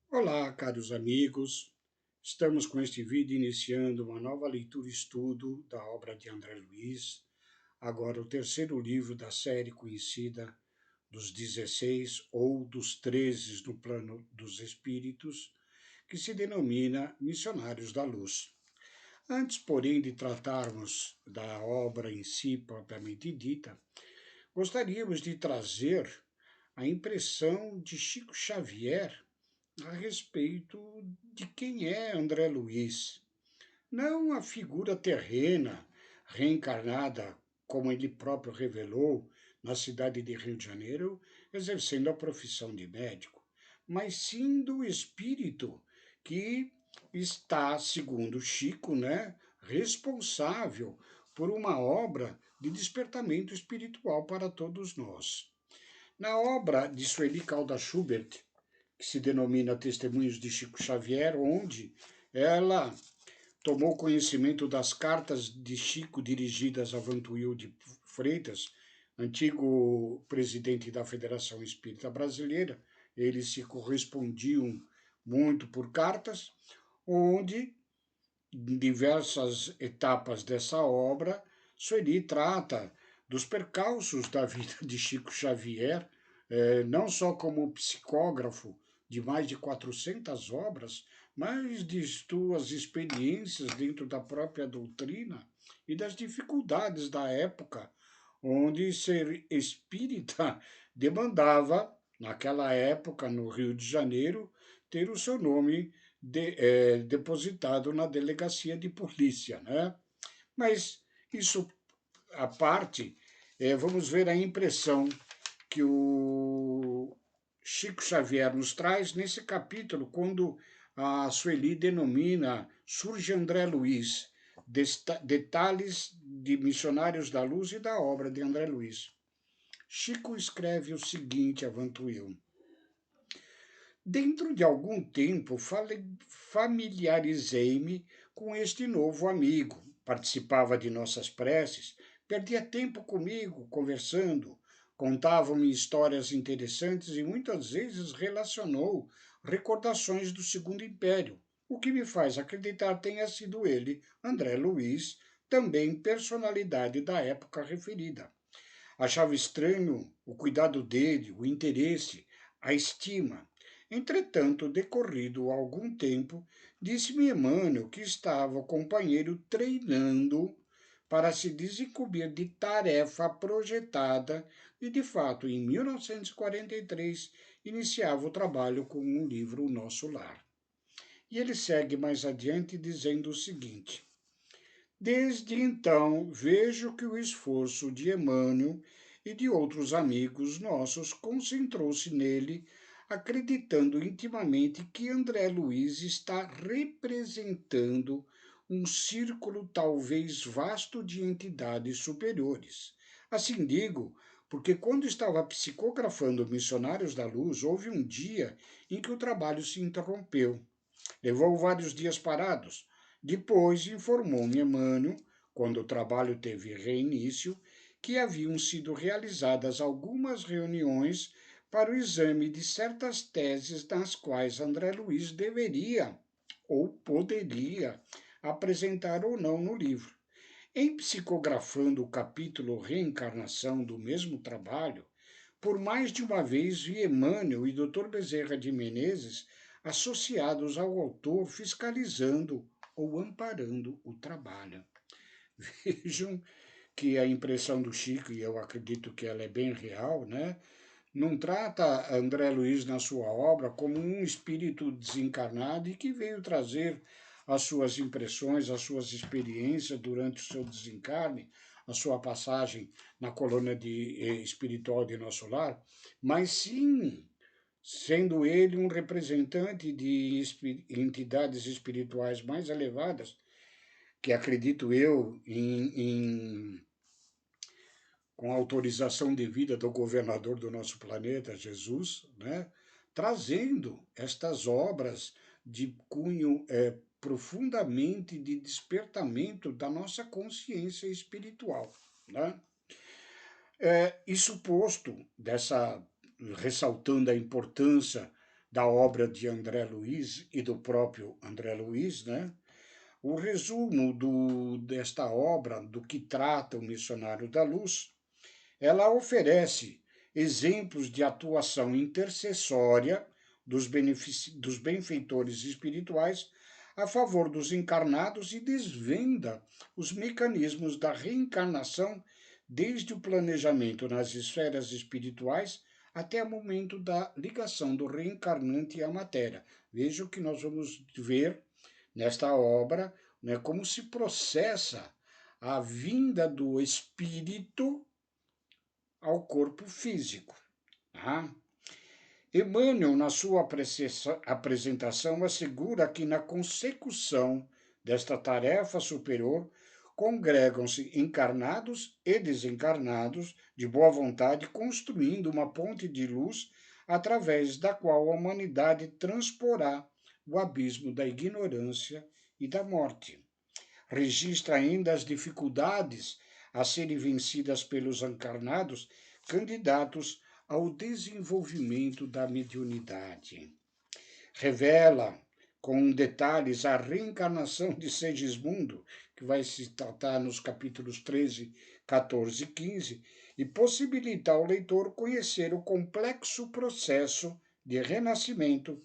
Olá, caros amigos. Estamos com este vídeo iniciando uma nova leitura e estudo da obra de André Luiz, agora o terceiro livro da série conhecida dos 16 ou dos 13 no plano dos espíritos, que se denomina Missionários da Luz. Antes, porém, de tratarmos da obra em si propriamente dita, gostaríamos de trazer a impressão de Chico Xavier a respeito de quem é André Luiz. Não a figura terrena, reencarnada, como ele próprio revelou, na cidade de Rio de Janeiro, exercendo a profissão de médico, mas sim do espírito que está, segundo Chico, responsável por uma obra de despertamento espiritual para todos nós. Na obra de Sueli Caldas Schubert, que se denomina Testemunhos de Chico Xavier, onde ela tomou conhecimento das cartas de Chico dirigidas a Vantuil de Freitas, antigo presidente da Federação Espírita Brasileira. Eles se correspondiam muito por cartas, onde, em diversas etapas dessa obra, Sueli trata dos percalços da vida de Chico Xavier, não só como psicógrafo de mais de 400 obras, mas de suas experiências dentro da própria doutrina e das dificuldades da época, onde ser espírita demandava, naquela época, no Rio de Janeiro, ter o seu nome depositado na delegacia de polícia, né? Mas isso à parte, vamos ver a impressão que o Chico Xavier nos traz nesse capítulo, quando a Sueli denomina Surge André Luiz, detalhes de Missionários da Luz e da obra de André Luiz. Chico escreve o seguinte a Vantuil: dentro de algum tempo familiarizei-me com este novo amigo, participava de nossas preces, perdia tempo comigo, conversando, contava-me histórias interessantes e muitas vezes relacionou recordações do Segundo Império, o que me faz acreditar tenha sido ele, André Luiz, também personalidade da época referida. Achava estranho o cuidado dele, o interesse, a estima. Entretanto, decorrido algum tempo, disse-me Emmanuel que estava o companheiro treinando para se desincumbir de tarefa projetada e, de fato, em 1943, iniciava o trabalho com o livro O Nosso Lar. E ele segue mais adiante dizendo o seguinte: desde então, vejo que o esforço de Emmanuel e de outros amigos nossos concentrou-se nele, acreditando intimamente que André Luiz está representando um círculo talvez vasto de entidades superiores. Assim digo, porque quando estava psicografando Missionários da Luz, houve um dia em que o trabalho se interrompeu. Levou vários dias parados. Depois informou-me Emmanuel, quando o trabalho teve reinício, que haviam sido realizadas algumas reuniões para o exame de certas teses nas quais André Luiz deveria ou poderia apresentar ou não no livro. Em psicografando o capítulo Reencarnação do mesmo trabalho, por mais de uma vez vi Emmanuel e Dr. Bezerra de Menezes associados ao autor fiscalizando ou amparando o trabalho. Vejam que a impressão do Chico, e eu acredito que ela é bem real, não trata André Luiz na sua obra como um espírito desencarnado e que veio trazer as suas impressões, as suas experiências durante o seu desencarne, a sua passagem na colônia espiritual de Nosso Lar, mas sim sendo ele um representante de entidades espirituais mais elevadas, que acredito eu, com autorização devida do governador do nosso planeta, Jesus, trazendo estas obras de cunho profundamente de despertamento da nossa consciência espiritual. Né? Isso posto, ressaltando a importância da obra de André Luiz e do próprio André Luiz, né? O resumo desta obra, do que trata o Missionário da Luz, ela oferece exemplos de atuação intercessória dos benfeitores espirituais a favor dos encarnados e desvenda os mecanismos da reencarnação desde o planejamento nas esferas espirituais até o momento da ligação do reencarnante à matéria. Veja o que nós vamos ver nesta obra, né, como se processa a vinda do espírito ao corpo físico. Tá? Emmanuel, na sua apresentação, assegura que na consecução desta tarefa superior congregam-se encarnados e desencarnados de boa vontade, construindo uma ponte de luz através da qual a humanidade transporá o abismo da ignorância e da morte. Registra ainda as dificuldades a serem vencidas pelos encarnados candidatos ao desenvolvimento da mediunidade. Revela com detalhes a reencarnação de Segismundo, que vai se tratar nos capítulos 13, 14 e 15, e possibilita ao leitor conhecer o complexo processo de renascimento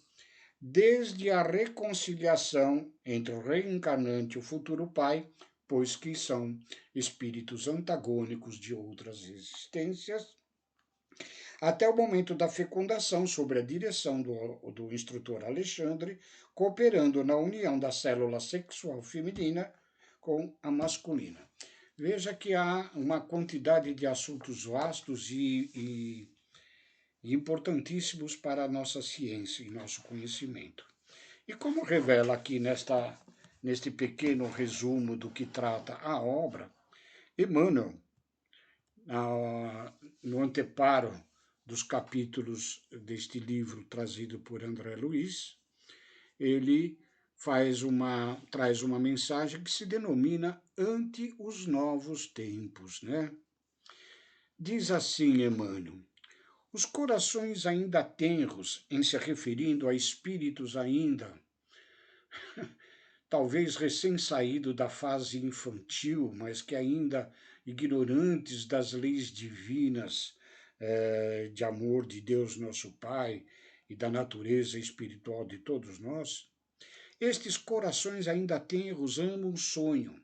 desde a reconciliação entre o reencarnante e o futuro pai, pois que são espíritos antagônicos de outras existências, até o momento da fecundação, sob a direção do instrutor Alexandre, cooperando na união da célula sexual feminina com a masculina. Veja que há uma quantidade de assuntos vastos e importantíssimos para a nossa ciência e nosso conhecimento. E como revela aqui neste pequeno resumo do que trata a obra, Emmanuel, no anteparo dos capítulos deste livro trazido por André Luiz, ele traz uma mensagem que se denomina Ante os Novos Tempos, né? Diz assim Emmanuel: os corações ainda tenros, em se referindo a espíritos ainda, talvez recém-saído da fase infantil, mas que ainda ignorantes das leis divinas de amor de Deus nosso Pai e da natureza espiritual de todos nós, estes corações ainda tenros amam o sonho,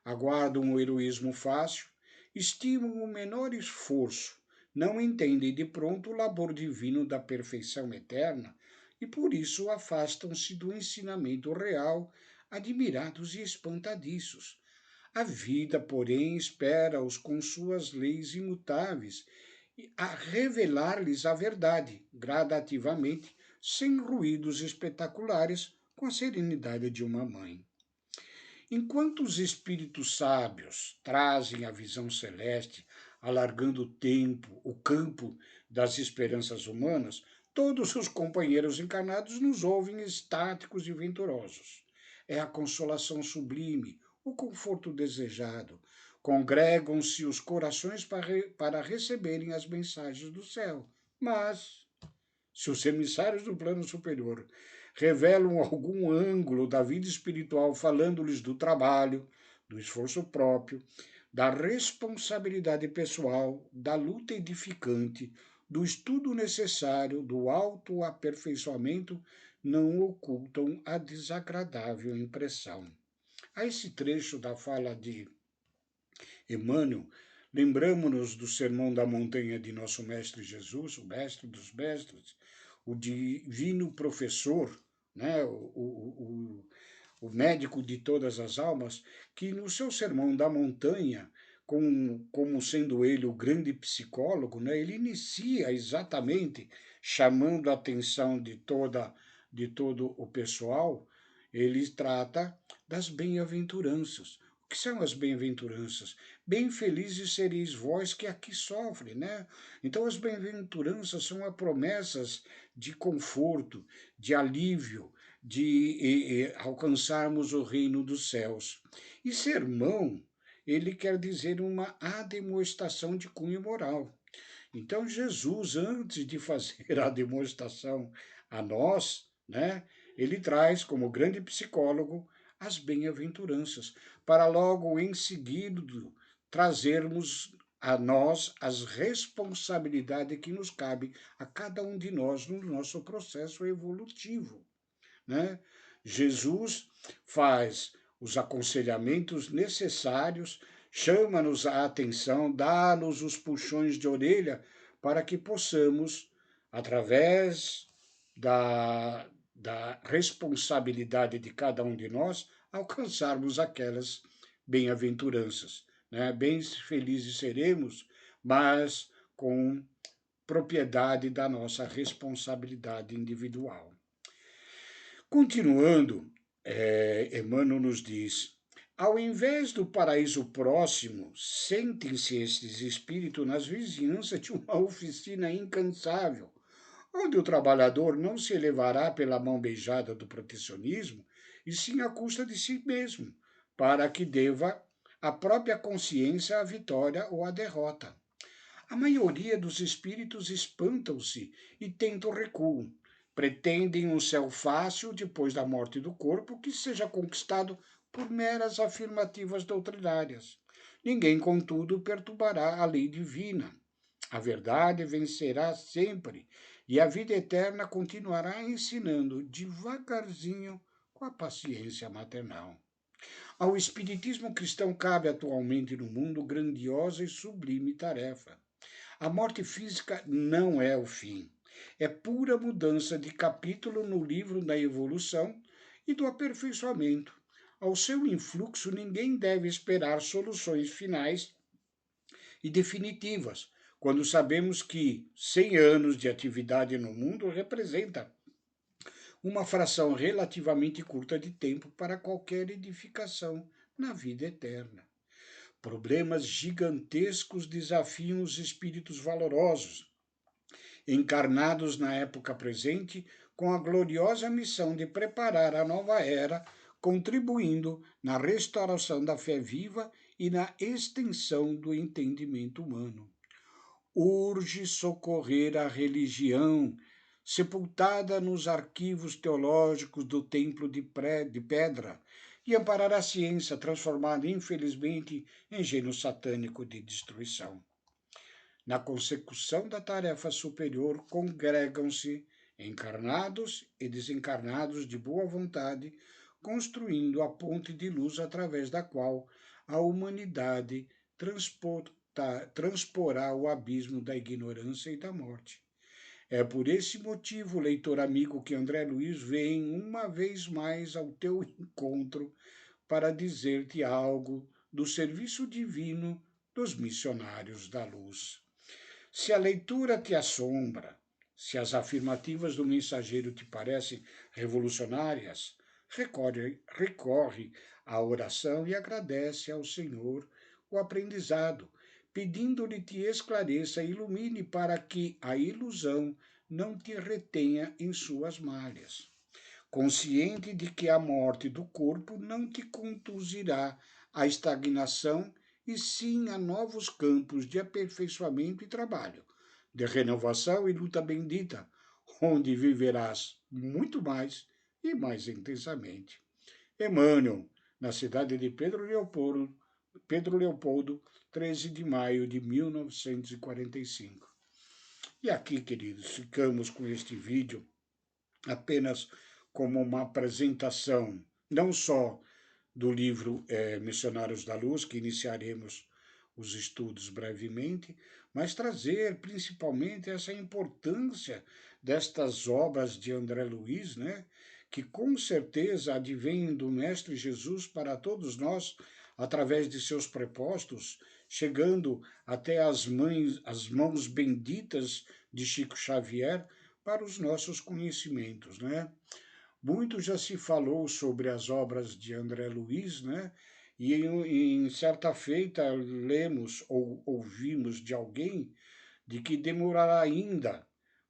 aguardam o heroísmo fácil, estimam o menor esforço, não entendem de pronto o labor divino da perfeição eterna e por isso afastam-se do ensinamento real, admirados e espantadiços. A vida, porém, espera-os com suas leis imutáveis, a revelar-lhes a verdade, gradativamente, sem ruídos espetaculares, com a serenidade de uma mãe. Enquanto os espíritos sábios trazem a visão celeste, alargando o campo das esperanças humanas, todos os companheiros encarnados nos ouvem estáticos e venturosos. É a consolação sublime, o conforto desejado. Congregam-se os corações para receberem as mensagens do céu. Mas, se os emissários do plano superior revelam algum ângulo da vida espiritual, falando-lhes do trabalho, do esforço próprio, da responsabilidade pessoal, da luta edificante, do estudo necessário, do autoaperfeiçoamento, não ocultam a desagradável impressão. A esse trecho da fala de Emmanuel, lembramos-nos do Sermão da Montanha de nosso Mestre Jesus, o Mestre dos Mestres, o divino professor, né, o médico de todas as almas, que no seu Sermão da Montanha, como sendo ele o grande psicólogo, né, ele inicia exatamente chamando a atenção de todo o pessoal, ele trata das bem-aventuranças. O que são as bem-aventuranças? Bem felizes sereis vós que aqui sofrem, né? Então as bem-aventuranças são as promessas de conforto, de alívio, de alcançarmos o reino dos céus. E sermão, ele quer dizer uma ademoestação de cunho moral. Então Jesus, antes de fazer a demonstração a nós, né, ele traz como grande psicólogo as bem-aventuranças, para logo em seguida trazermos a nós as responsabilidades que nos cabe a cada um de nós no nosso processo evolutivo, né? Jesus faz os aconselhamentos necessários, chama-nos a atenção, dá-nos os puxões de orelha para que possamos, através da responsabilidade de cada um de nós, alcançarmos aquelas bem-aventuranças, né? Bem felizes seremos, mas com propriedade da nossa responsabilidade individual. Continuando, Emmanuel nos diz: ao invés do paraíso próximo, sentem-se estes espíritos nas vizinhanças de uma oficina incansável, onde o trabalhador não se elevará pela mão beijada do protecionismo, e sim à custa de si mesmo, para que deva à própria consciência a vitória ou a derrota. A maioria dos espíritos espantam-se e tentam recuo. Pretendem um céu fácil depois da morte do corpo que seja conquistado por meras afirmativas doutrinárias. Ninguém, contudo, perturbará a lei divina. A verdade vencerá sempre e a vida eterna continuará ensinando devagarzinho com a paciência maternal. Ao espiritismo cristão cabe atualmente no mundo grandiosa e sublime tarefa. A morte física não é o fim. É pura mudança de capítulo no livro da evolução e do aperfeiçoamento. Ao seu influxo, ninguém deve esperar soluções finais e definitivas, quando sabemos que 100 anos de atividade no mundo representa uma fração relativamente curta de tempo para qualquer edificação na vida eterna. Problemas gigantescos desafiam os espíritos valorosos, encarnados na época presente, com a gloriosa missão de preparar a nova era, contribuindo na restauração da fé viva e na extensão do entendimento humano. Urge socorrer a religião, sepultada nos arquivos teológicos do templo de pedra, e amparar a ciência, transformada infelizmente em gênio satânico de destruição. Na consecução da tarefa superior, congregam-se encarnados e desencarnados de boa vontade, construindo a ponte de luz através da qual a humanidade transporá o abismo da ignorância e da morte. É por esse motivo, leitor amigo, que André Luiz vem uma vez mais ao teu encontro para dizer-te algo do serviço divino dos missionários da luz. Se a leitura te assombra, se as afirmativas do mensageiro te parecem revolucionárias, recorre à oração e agradece ao Senhor o aprendizado, pedindo-lhe te esclareça e ilumine para que a ilusão não te retenha em suas malhas. Consciente de que a morte do corpo não te conduzirá à estagnação e sim a novos campos de aperfeiçoamento e trabalho, de renovação e luta bendita, onde viverás muito mais e mais intensamente. Emmanuel, na cidade de Pedro Leopoldo, 13 de maio de 1945. E aqui, queridos, ficamos com este vídeo apenas como uma apresentação, não só do livro Missionários da Luz, que iniciaremos os estudos brevemente, mas trazer principalmente essa importância destas obras de André Luiz, né, que com certeza advêm do Mestre Jesus para todos nós, através de seus prepostos, chegando até as mãos benditas de Chico Xavier para os nossos conhecimentos, né? Muito já se falou sobre as obras de André Luiz, né? E em certa feita lemos ou ouvimos de alguém de que demorará ainda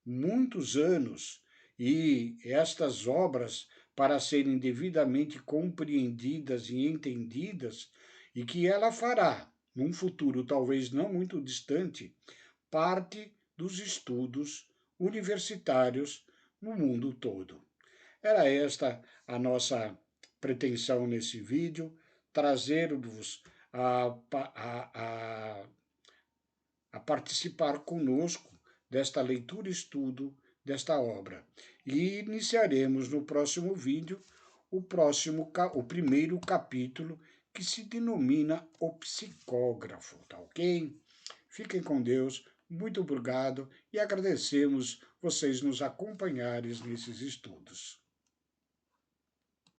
muitos anos e estas obras para serem devidamente compreendidas e entendidas e que ela fará, num futuro talvez não muito distante, parte dos estudos universitários no mundo todo. Era esta a nossa pretensão nesse vídeo, trazer-vos a participar conosco desta leitura e estudo desta obra. E iniciaremos no próximo vídeo o primeiro capítulo, que se denomina O Psicógrafo, tá ok? Fiquem com Deus, muito obrigado e agradecemos vocês nos acompanharem nesses estudos.